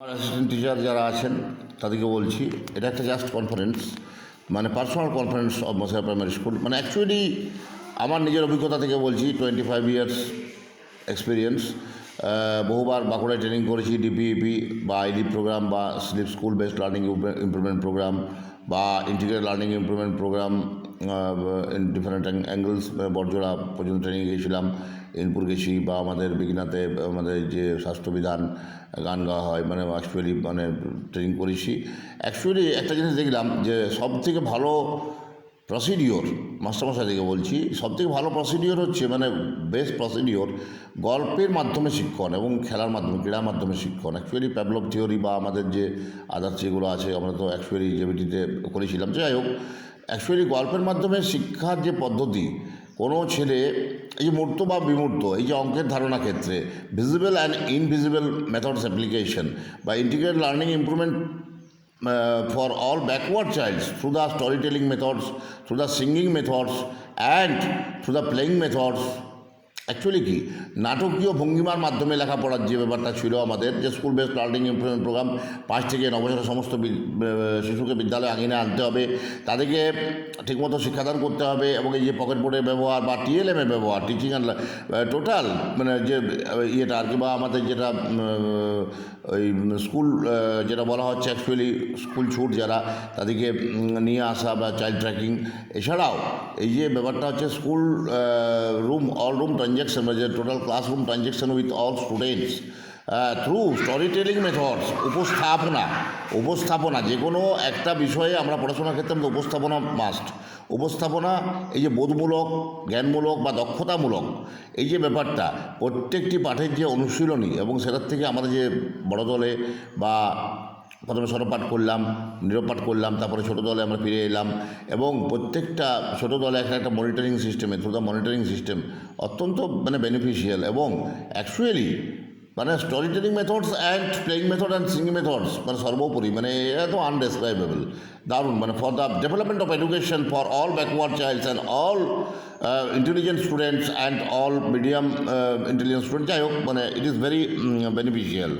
আমার assistant teacher যারা আছেন তাদেরকে বলছি, এটা একটা জাস্ট কনফারেন্স, মানে পার্সোনাল কনফারেন্স অফ মশাই প্রাইমারি স্কুল। মানে অ্যাকচুয়ালি আমার নিজের অভিজ্ঞতা থেকে বলছি, 25 ইয়ার্স এক্সপিরিয়েন্স। বহুবার বাঁকুড়ায় ট্রেনিং করেছি, ডিপিইপি বা আইডি প্রোগ্রাম বা SLIP school based learning improvement programme বা integrated learning improvement programme in different angles. বড়জোড়া পর্যন্ত ট্রেনিং গিয়েছিলাম, ইনপুর গেছি, বা আমাদের বিঘ্নাতে আমাদের যে স্বাস্থ্যবিধান গান গাওয়া হয়, মানে অ্যাকচুয়ালি মানে ট্রেনিং করেছি। অ্যাকচুয়ালি একটা জিনিস দেখলাম যে সবথেকে ভালো প্রসিডিওর, মাস্টারমশাই থেকে বলছি, সবথেকে ভালো প্রসিডিওর হচ্ছে, মানে বেস্ট প্রসিডিওর গল্পের মাধ্যমে শিক্ষণ এবং খেলার মাধ্যমে, ক্রীড়ার মাধ্যমে শিক্ষণ। অ্যাকচুয়ালি প্যাভলভ থিওরি বা আমাদের যে আদার্স যেগুলো আছে, আমরা তো অ্যাকচুয়ালি জেবিটিতে করেছিলাম। যাই হোক, অ্যাকচুয়ালি গল্পের মাধ্যমে শিক্ষার যে পদ্ধতি, কোনো ছেলে এই যে মূর্ত বা বিমূর্ত, এই যে অঙ্কের ধারণা ক্ষেত্রে visible and invisible methods application বা integrated learning improvement for all backward childs through the storytelling methods, through the singing methods and through the playing methods। Actually কি নাটকীয় ভঙ্গিমার মাধ্যমে লেখাপড়ার যে ব্যাপারটা ছিল আমাদের, যে school based learning improvement programme, 5 থেকে 9 বছরের সমস্ত শিশুকে বিদ্যালয়ে আঙিনে আনতে হবে, তাদেরকে ঠিকমতো শিক্ষাদান করতে হবে, এবং এই যে পকেট বোর্ডের ব্যবহার বা টিএলএমের ব্যবহার, টিচিং অ্যান্ড টোটাল মানে যে ইয়েটা আর কি, বা আমাদের যেটা ওই স্কুল যেটা বলা হচ্ছে অ্যাকচুয়ালি স্কুল ছুট যারা, তাদেরকে নিয়ে আসা বা চাইল্ড ট্র্যাকিং। এছাড়াও এই যে ব্যাপারটা হচ্ছে school room, all room transaction, বা যে total classroom transaction with all students through story telling methods. উপস্থাপনা যে কোনো একটা বিষয়ে আমরা পড়াশোনার ক্ষেত্রে আমাদের উপস্থাপনা মাস্ট। উপস্থাপনা এই যে বোধমূলক, জ্ঞানমূলক বা দক্ষতামূলক, এই যে ব্যাপারটা প্রত্যেকটি পাঠের যে অনুশীলনী, এবং সেটার থেকে আমাদের যে বড় দলে বা প্রথমে স্বরপাঠ করলাম, নিরপাঠ করলাম, তারপরে ছোটো দলে আমরা ফিরে এলাম, এবং প্রত্যেকটা ছোটো দলে একটা মনিটরিং সিস্টেমে, থ্রু দ্য মনিটরিং সিস্টেম অত্যন্ত মানে বেনিফিশিয়াল। এবং অ্যাকচুয়ালি মানে story telling methods and playing method and singing methods, মানে সর্বোপরি মানে এটা তো আনডেসক্রাইবেবল, দারুণ। মানে for the development of education for all backward childs and all intelligent students and all medium intelligent student. যাই হোক, মানে ইট ইজ ভেরি বেনিফিশিয়াল।